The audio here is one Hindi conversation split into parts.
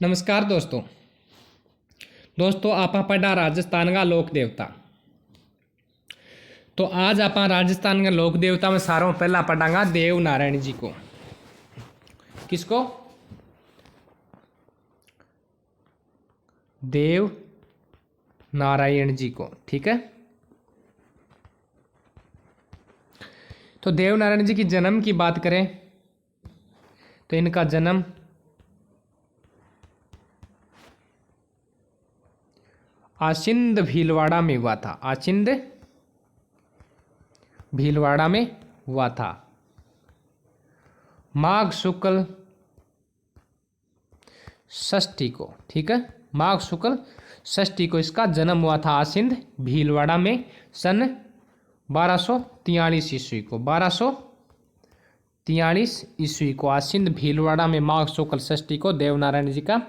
नमस्कार दोस्तों। आप पढ़ा राजस्थान का लोक देवता। तो आज आप राजस्थान के लोक देवता में सारों पहला पढ़ांगा देव नारायण जी को। किसको? देव नारायण जी को। ठीक है। तो देव नारायण जी की जन्म की बात करें तो इनका जन्म आचिंद भीलवाड़ा में हुआ था। आचिंद भीलवाड़ा में हुआ था माघ शुक्ल षष्ठी को। ठीक है, माघ शुक्ल षष्ठी को इसका जन्म हुआ था आचिंद भीलवाड़ा में सन 1243 ईस्वी को। 1243 ईस्वी को आचिंद भीलवाड़ा में माघ शुक्ल षष्ठी को देवनारायण जी का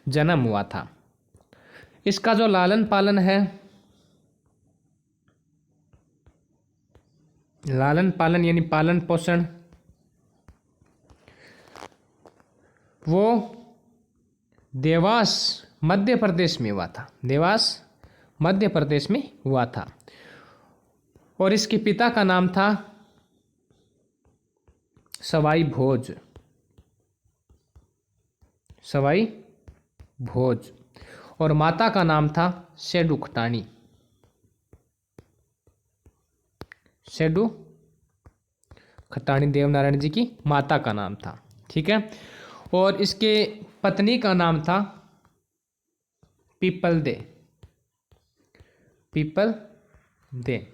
जन्म हुआ था। इसका जो लालन पालन है, लालन पालन यानी पालन पोषण, वो देवास मध्य प्रदेश में हुआ था। देवास मध्य प्रदेश में हुआ था। और इसके पिता का नाम था सवाई भोज। सवाई भोज। और माता का नाम था सेडू खटाणी। सेडू खटाणी देवनारायण जी की माता का नाम था। ठीक है। और इसके पत्नी का नाम था पीपल दे। पीपल दे,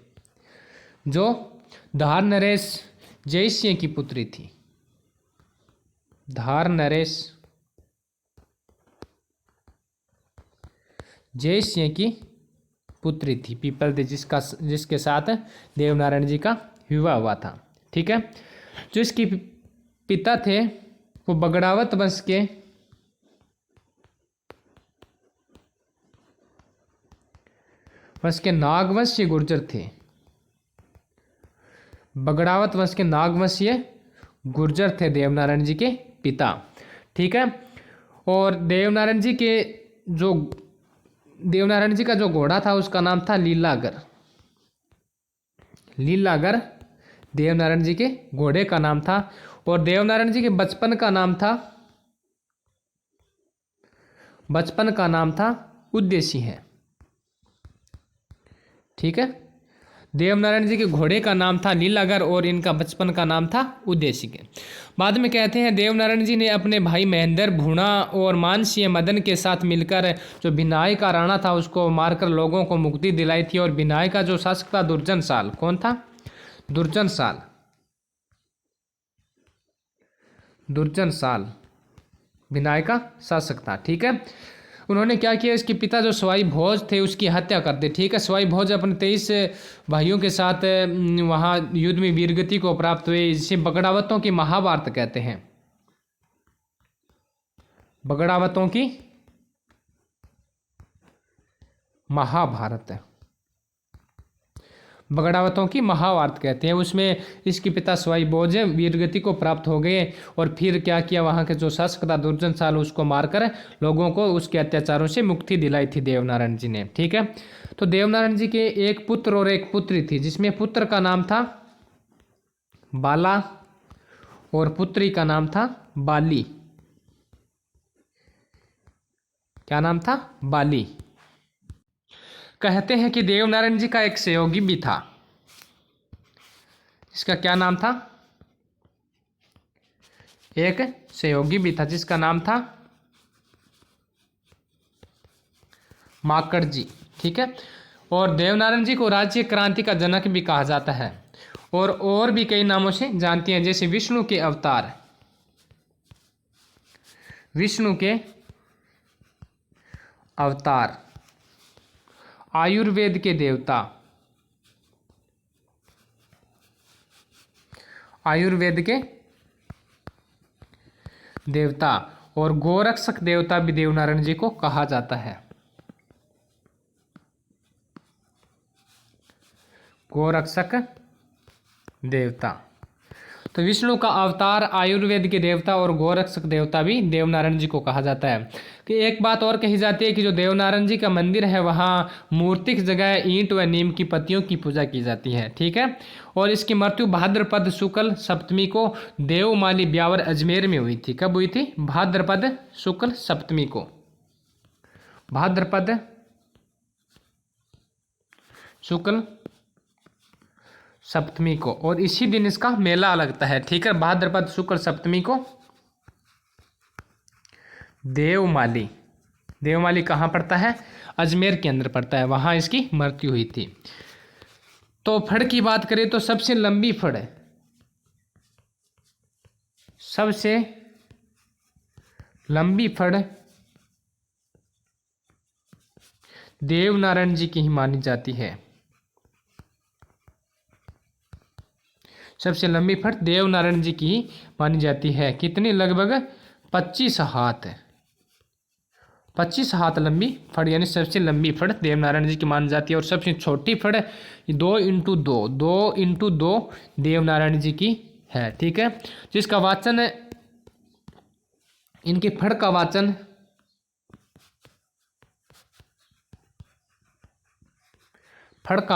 जो धार नरेश जयसिंह की पुत्री थी। धार नरेश जयसिंह की पुत्री थी पीपल दे, जिसके साथ देवनारायण जी का विवाह हुआ था। ठीक है। जो इसके पिता थे वो बगड़ावत वंश के नागवंशीय गुर्जर थे। बगड़ावत वंश के नागवंशीय गुर्जर थे देवनारायण जी के पिता। ठीक है। और देवनारायण जी का जो घोड़ा था उसका नाम था लीलागर। लीलागर देवनारायण जी के घोड़े का नाम था। और देवनारायण जी के बचपन का नाम था उद्देशी है। ठीक है। देवनारायण जी के घोड़े का नाम था लीलागर और इनका बचपन का नाम था उद्देशी के। बाद में कहते हैं देवनारायण जी ने अपने भाई महेंद्र भूणा और मानसिंह मदन के साथ मिलकर जो भिनाई का राणा था उसको मारकर लोगों को मुक्ति दिलाई थी। और भिनाई का जो शासक था दुर्जन साल। कौन था? दुर्जन साल। दुर्जन साल भिनाई का शासक था। ठीक है। उन्होंने क्या किया, इसके पिता जो सवाई भोज थे उसकी हत्या कर दी। ठीक है। सवाई भोज अपने 23 भाइयों के साथ वहां युद्ध में वीरगति को प्राप्त हुए। इसे बगड़ावतों की महाभारत कहते हैं। बगड़ावतों की महाभारत, बगड़ावतों की महाभारत कहते हैं। उसमें इसके पिता सवाई भोज वीरगति को प्राप्त हो गए और फिर क्या किया, वहां के जो शासक था दुर्जन साल उसको मारकर लोगों को उसके अत्याचारों से मुक्ति दिलाई थी देवनारायण जी ने। ठीक है। तो देवनारायण जी के एक पुत्र और एक पुत्री थी, जिसमें पुत्र का नाम था बाला और पुत्री का नाम था बाली। क्या नाम था? बाली। कहते हैं कि देवनारायण जी का एक सहयोगी भी था। इसका क्या नाम था? एक सहयोगी भी था जिसका नाम था माकड़ जी। ठीक है। और देवनारायण जी को राज्य क्रांति का जनक भी कहा जाता है और भी कई नामों से जानते हैं, जैसे विष्णु के अवतार, विष्णु के अवतार, आयुर्वेद के देवता, आयुर्वेद के देवता और गोरक्षक देवता भी देवनारायण जी को कहा जाता है। गोरक्षक देवता। तो विष्णु का अवतार, आयुर्वेद के देवता और गोरक्षक देवता भी देवनारायण जी को कहा जाता है। कि एक बात और कही जाती है कि जो देवनारायण जी का मंदिर है वहाँ मूर्ति की जगह ईंट व नीम की पत्तियों की पूजा की जाती है। ठीक है। और इसकी मृत्यु भाद्रपद शुक्ल सप्तमी को देवमाली ब्यावर अजमेर में हुई थी। कब हुई थी? भाद्रपद शुक्ल सप्तमी को, भाद्रपद शुक्ल सप्तमी को, और इसी दिन इसका मेला लगता है। ठीक है। भाद्रपद शुक्ल सप्तमी को देवमाली, देवमाली कहाँ पड़ता है? अजमेर के अंदर पड़ता है, वहाँ इसकी मृत्यु हुई थी। तो फड़ की बात करें तो सबसे लंबी फड़, सबसे लंबी फड़ देवनारायण जी की ही मानी जाती है। सबसे लंबी फड़ देवनारायण जी की ही मानी जाती है। कितनी? लगभग 25 हाथ, 25 हाथ लंबी फड़, यानी सबसे लंबी फड़ देवनारायण जी की मानी जाती है। और सबसे छोटी फड़ 2x2, 2x2 देवनारायण जी की है। ठीक है। जिसका वाचन, इनकी फड़ का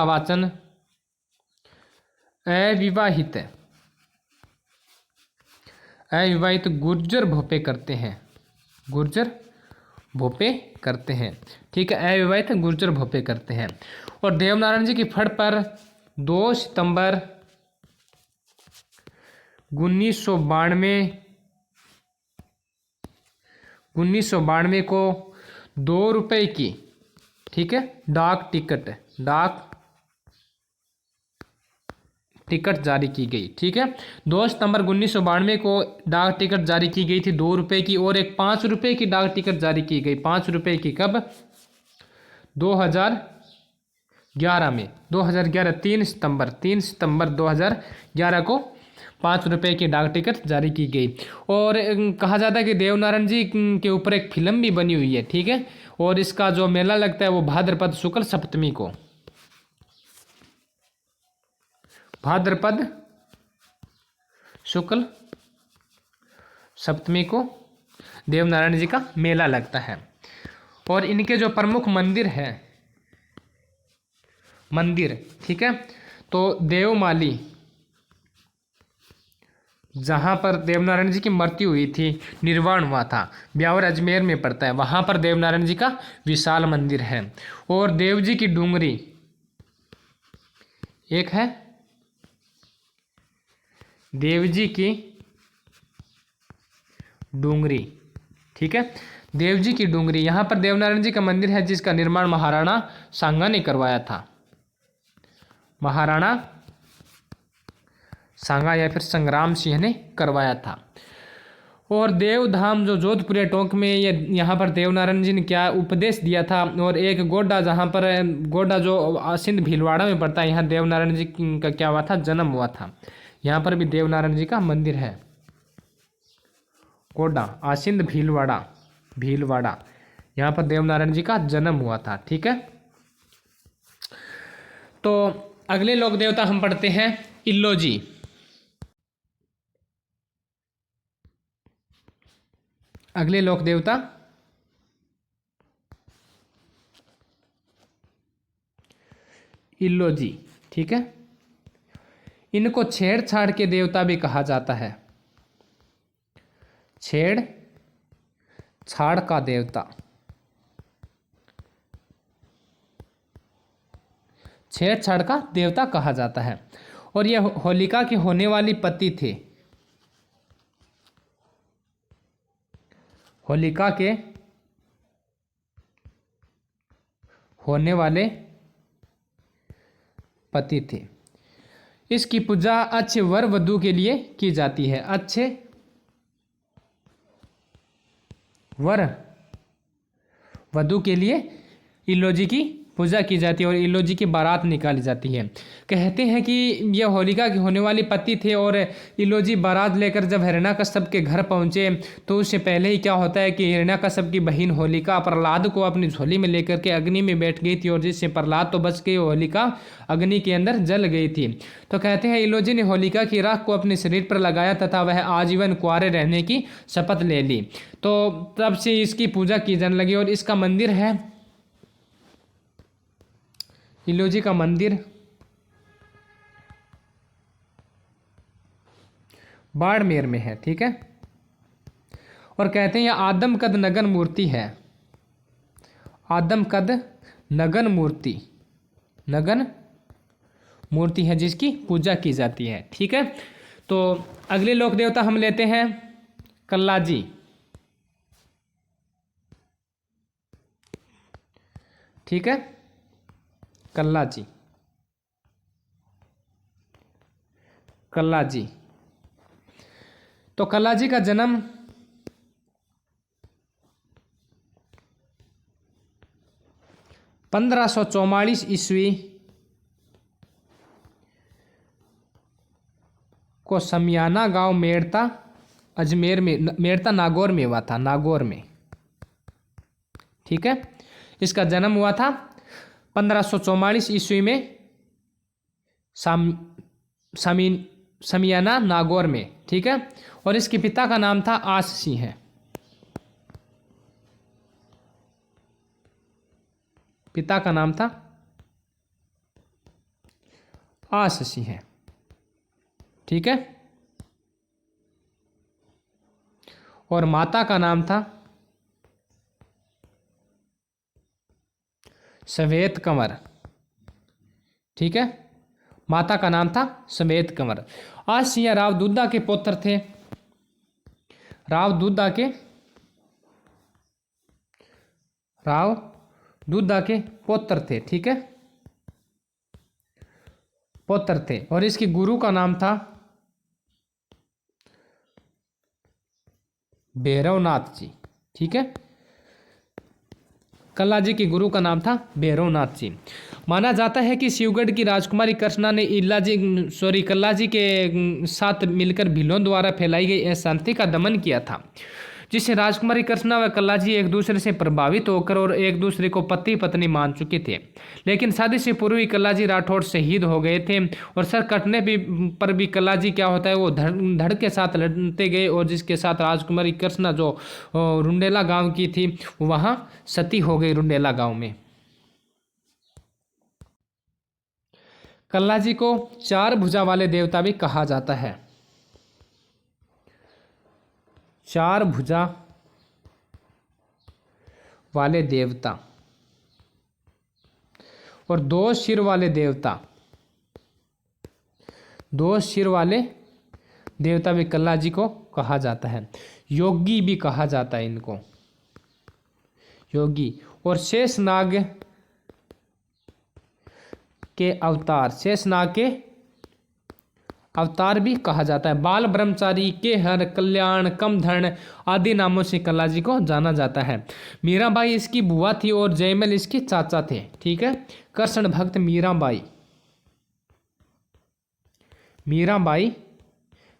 वाचन अविवाहित, अविवाहित गुर्जर भोपे करते हैं, गुर्जर भोपे करते हैं। ठीक है। अविवाहित गुर्जर भोपे करते हैं। और देवनारायण जी की फड़ पर 2 सितंबर 1992 को 2 रुपए की, ठीक है, डाक टिकट जारी की गई। ठीक है। 2 सितंबर 1992 को डाक टिकट जारी की गई थी 2 रुपए की, और एक 5 रुपए की डाक टिकट जारी की गई, 5 रुपए की। कब? 2011 में, 2011 3 सितंबर 2011 को 5 रुपए की डाक टिकट जारी की गई। और कहा जाता है कि देवनारायण जी के ऊपर एक फिल्म भी बनी हुई है। ठीक है। और इसका जो मेला लगता है वो भाद्रपद शुक्ल सप्तमी को, भाद्रपद शुक्ल सप्तमी को देवनारायण जी का मेला लगता है। और इनके जो प्रमुख मंदिर है, ठीक है, तो देवमाली, जहाँ पर देवनारायण जी की मृत्यु हुई थी, निर्वाण हुआ था, ब्यावर अजमेर में पड़ता है, वहाँ पर देवनारायण जी का विशाल मंदिर है। और देव जी की डूंगरी एक है, देव जी की डूंगरी। ठीक है। देव जी की डूंगरी, यहाँ पर देवनारायण जी का मंदिर है जिसका निर्माण महाराणा सांगा ने करवाया था, महाराणा सांगा या फिर संग्राम सिंह ने करवाया था। और देवधाम जो जोधपुर टोंक में, ये यहाँ पर देवनारायण जी ने क्या उपदेश दिया था। और एक गोड्डा, जहाँ पर गोड्डा जो सिंध भीलवाड़ा में पड़ता है, यहाँ देवनारायण जी का क्या हुआ था? जन्म हुआ था। यहाँ पर भी देवनारायण जी का मंदिर है, गोड्डा आसिंद भीलवाड़ा, यहाँ पर देवनारायण जी का जन्म हुआ था। ठीक है। तो अगले लोक देवता हम पढ़ते हैं इल्लोजी। अगले लोक देवता इल्लोजी। ठीक है। इनको छेड़छाड़ के देवता भी कहा जाता है, छेड़छाड़ का देवता, छेड़छाड़ का देवता कहा जाता है। और यह होलिका की होने वाली पति थे, होलिका के होने वाले पति थे। इसकी पूजा अच्छे वर वधू के लिए की जाती है, अच्छे वर वधू के लिए इल्लोजी की पूजा की जाती है और इलोजी की बारात निकाली जाती है। कहते हैं कि यह होलिका के होने वाले पति थे और इलोजी बारात लेकर जब हिरण्यकश्यप के घर पहुंचे तो उससे पहले ही क्या होता है कि हिरण्यकश्यप की बहन होलिका प्रहलाद को अपनी झोली में लेकर के अग्नि में बैठ गई थी और जिससे प्रहलाद तो बच गई, होलिका अग्नि के अंदर जल गई थी। तो कहते हैं इलोजी ने होलिका की राख को अपने शरीर पर लगाया तथा वह आजीवन कुंवारे रहने की शपथ ले ली। तो तब से इसकी पूजा की जाने लगी और इसका मंदिर है, इलोजी का मंदिर बाड़मेर में है। ठीक है, और कहते हैं यह आदमकद नगन मूर्ति है, आदमकद नगन मूर्ति, नगन मूर्ति है जिसकी पूजा की जाती है। ठीक है, तो अगले लोक देवता हम लेते हैं कल्लाजी। ठीक है, कल्लाजी, कल्लाजी। तो कल्लाजी का जन्म 1544 ईस्वी को समियाना गांव मेड़ता अजमेर में, मेड़ता नागौर में हुआ था, नागौर में। ठीक है, इसका जन्म हुआ था 1544 ईस्वी में समियाना नागौर में। ठीक है, और इसके पिता का नाम था आस सिंह, पिता का नाम था आस सिंह। ठीक है, और माता का नाम था सफेद कंवर। ठीक है, माता का नाम था सफेद कंवर। आस सिंह राव दुद्धा के पुत्र थे, राव दुद्धा के पुत्र थे। ठीक है, पुत्र थे, और इसके गुरु का नाम था भैरवनाथ जी। ठीक है, कल्लाजी के गुरु का नाम था भैरवनाथ जी। माना जाता है कि शिवगढ़ की राजकुमारी कृष्णा ने कल्लाजी के साथ मिलकर भीलों द्वारा फैलाई गई अशांति का दमन किया था, जिससे राजकुमारी कृष्णा व कल्लाजी एक दूसरे से प्रभावित होकर और एक दूसरे को पति पत्नी मान चुके थे। लेकिन शादी से पूर्व ही कल्लाजी राठौड़ शहीद हो गए थे और सर कटने पर भी कल्लाजी क्या होता है वो धड़ के साथ लड़ते गए, और जिसके साथ राजकुमारी कृष्णा जो रुंडेला गांव की थी वहां सती हो गई, रुंडेला गांव में। कल्लाजी को 4 भुजा वाले देवता भी कहा जाता है, 4 भुजा वाले देवता और 2 सिर वाले देवता, 2 सिर वाले देवता भी कल्लाजी को कहा जाता है। योगी भी कहा जाता है इनको, योगी। और शेषनाग के अवतार, शेषनाग के अवतार भी कहा जाता है। बाल ब्रह्मचारी, केहर, कल्याण, कमधर्ण आदि नामों से कल्लाजी को जाना जाता है। मीराबाई इसकी बुआ थी और जयमल इसके चाचा थे। ठीक है, कृष्ण भक्त मीराबाई, मीराबाई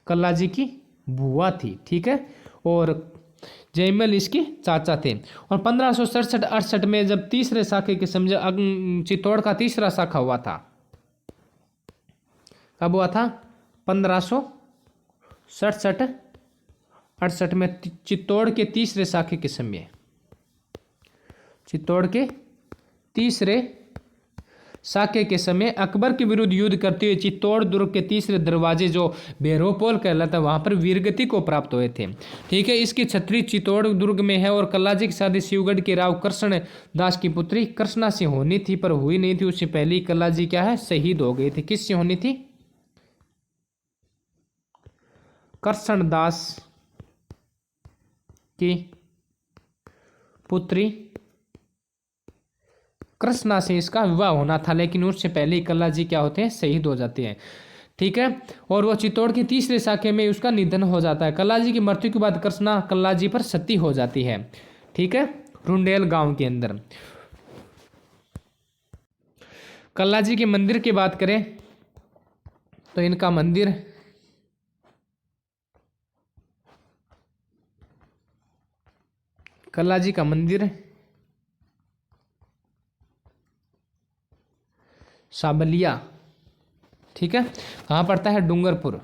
कल्लाजी की बुआ थी। ठीक है, और जयमल इसके चाचा थे। और 1567-68 में जब तीसरे शाखे के समझ चित्तौड़ का तीसरा शाखा हुआ था, कब हुआ था? 1567-68 में चित्तौड़ के तीसरे शाखे के समय, चित्तौड़ के तीसरे शाखे के समय अकबर के विरुद्ध युद्ध करते हुए चित्तौड़ दुर्ग के तीसरे दरवाजे जो भैरवपोल कहलाता है वहां पर वीरगति को प्राप्त हुए थे। ठीक है, इसकी छतरी चित्तौड़ दुर्ग में है। और कल्लाजी की शादी शिवगढ़ के राव कृष्ण दास की पुत्री कृष्णा से होनी थी पर हुई नहीं थी। उससे पहले ही कल्लाजी क्या है शहीद हो गए थे। किससे होनी थी? कृष्ण दास की पुत्री कृष्णा से इसका विवाह होना था, लेकिन उससे पहले ही कल्लाजी क्या होते हैं शहीद हो जाते हैं। ठीक है, और वो चित्तौड़ के तीसरे शाखे में उसका निधन हो जाता है। कल्लाजी की मृत्यु के बाद कृष्णा कल्लाजी पर सती हो जाती है। ठीक है, रुंडेल गांव के अंदर। कल्ला जी के मंदिर की बात करें तो इनका मंदिर कल्ला जी का मंदिर साबलिया, ठीक है, कहाँ पड़ता है? डूंगरपुर।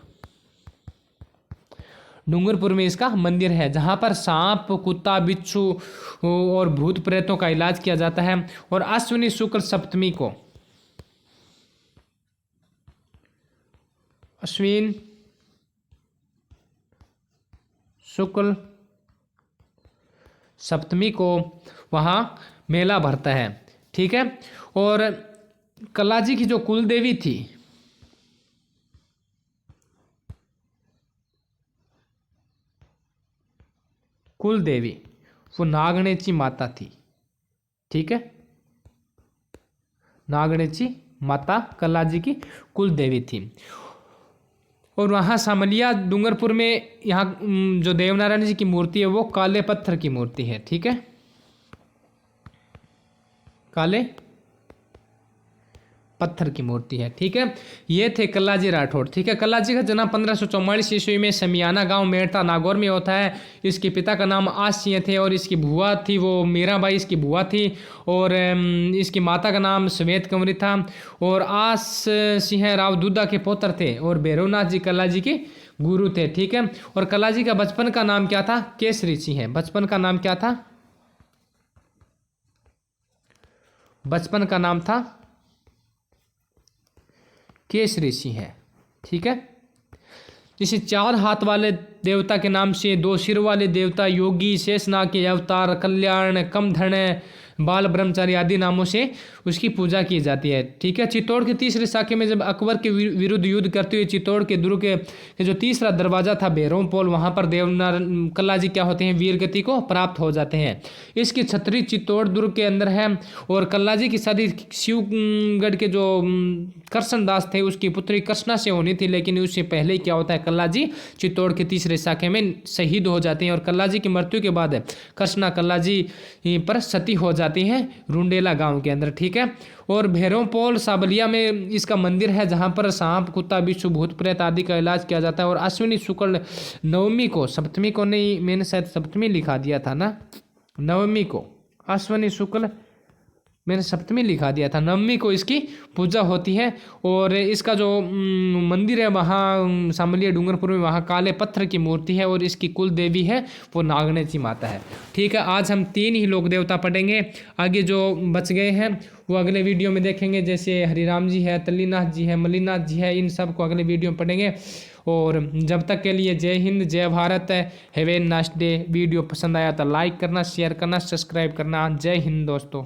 डूंगरपुर में इसका मंदिर है, जहाँ पर सांप, कुत्ता, बिच्छू और भूत प्रेतों का इलाज किया जाता है। और अश्विनी शुक्ल सप्तमी को, अश्विन शुक्ल सप्तमी को वहाँ मेला भरता है, ठीक है। और कल्ला जी की जो कुल देवी थी, कुल देवी वो नागणेची माता थी, ठीक है। नागणेची माता कल्ला जी की कुल देवी थी। और वहाँ सामलिया डूंगरपुर में यहाँ जो देवनारायण जी की मूर्ति है वो काले पत्थर की मूर्ति है, ठीक है, काले पत्थर की मूर्ति है, ठीक है। ये थे कल्ला जी राठौड़, ठीक है। कल्ला जी का जन्म 1544 ईस्वी में समियाना गांव मेड़ता नागौर में होता है। इसके पिता का नाम आस सिंह थे और इसकी बुआ थी वो मीराबाई इसकी बुआ थी। और इसकी माता का नाम श्वेत कंवरी था। और आस सिंह राव दूधा के पुत्र थे और भैरवनाथ जी कल्ला जी के गुरु थे, ठीक है। और कल्ला जी का बचपन का नाम क्या था? केसरी सिंह। बचपन का नाम क्या था? बचपन का नाम था केसरी सिंह है, ठीक है। इसे 4 हाथ वाले देवता के नाम से 2 सिर वाले देवता योगी, शेषनाग के अवतार, कल्याण, कमधन, बाल ब्रह्मचारी आदि नामों से उसकी पूजा की जाती है, ठीक है। चित्तौड़ के तीसरे शाखे में जब अकबर के विरुद्ध युद्ध करते हुए चित्तौड़ के दुर्ग के जो तीसरा दरवाजा था भैरव पोल, वहां पर देवनारायण कल्ला जी क्या होते हैं? वीर गति को प्राप्त हो जाते हैं। इसकी छतरी चित्तौड़ दुर्ग के अंदर है। और कल्ला जी की शादी शिवगढ़ के जो कृष्ण दास थे उसकी पुत्री कृष्णा से होनी थी, लेकिन उससे पहले क्या होता है? कल्ला जी चित्तौड़ के तीसरे शाखे में शहीद हो जाते हैं। और कल्ला जी की मृत्यु के बाद कृष्णा कल्ला जी पर सती हो जाती हैं रुंडेला गांव के अंदर, ठीक है। और भैरव पोल साबलिया में इसका मंदिर है जहां पर सांप, कुत्ता, बिच्छू, भूत प्रेत आदि का इलाज किया जाता है। और अश्विनी शुक्ल नवमी को, सप्तमी को नहीं, मैंने शायद सप्तमी लिखा दिया था ना, नवमी को, अश्विनी शुक्ल मैंने सप्तमी लिखा दिया था, नवमी को इसकी पूजा होती है। और इसका जो मंदिर है वहाँ सामलिया डूंगरपुर में, वहाँ काले पत्थर की मूर्ति है। और इसकी कुल देवी है वो नागणेची माता है, ठीक है। आज हम 3 ही लोक देवता पढ़ेंगे, आगे जो बच गए हैं वो अगले वीडियो में देखेंगे। जैसे हरिराम जी है, तल्लीनाथ जी है, मल्लीनाथ जी है, इन सब को अगले वीडियो में पढ़ेंगे। और जब तक के लिए जय हिंद, जय Bharat, have a nice day. Video पसंद आया तो लाइक करना, शेयर करना, सब्सक्राइब करना। जय हिंद दोस्तों।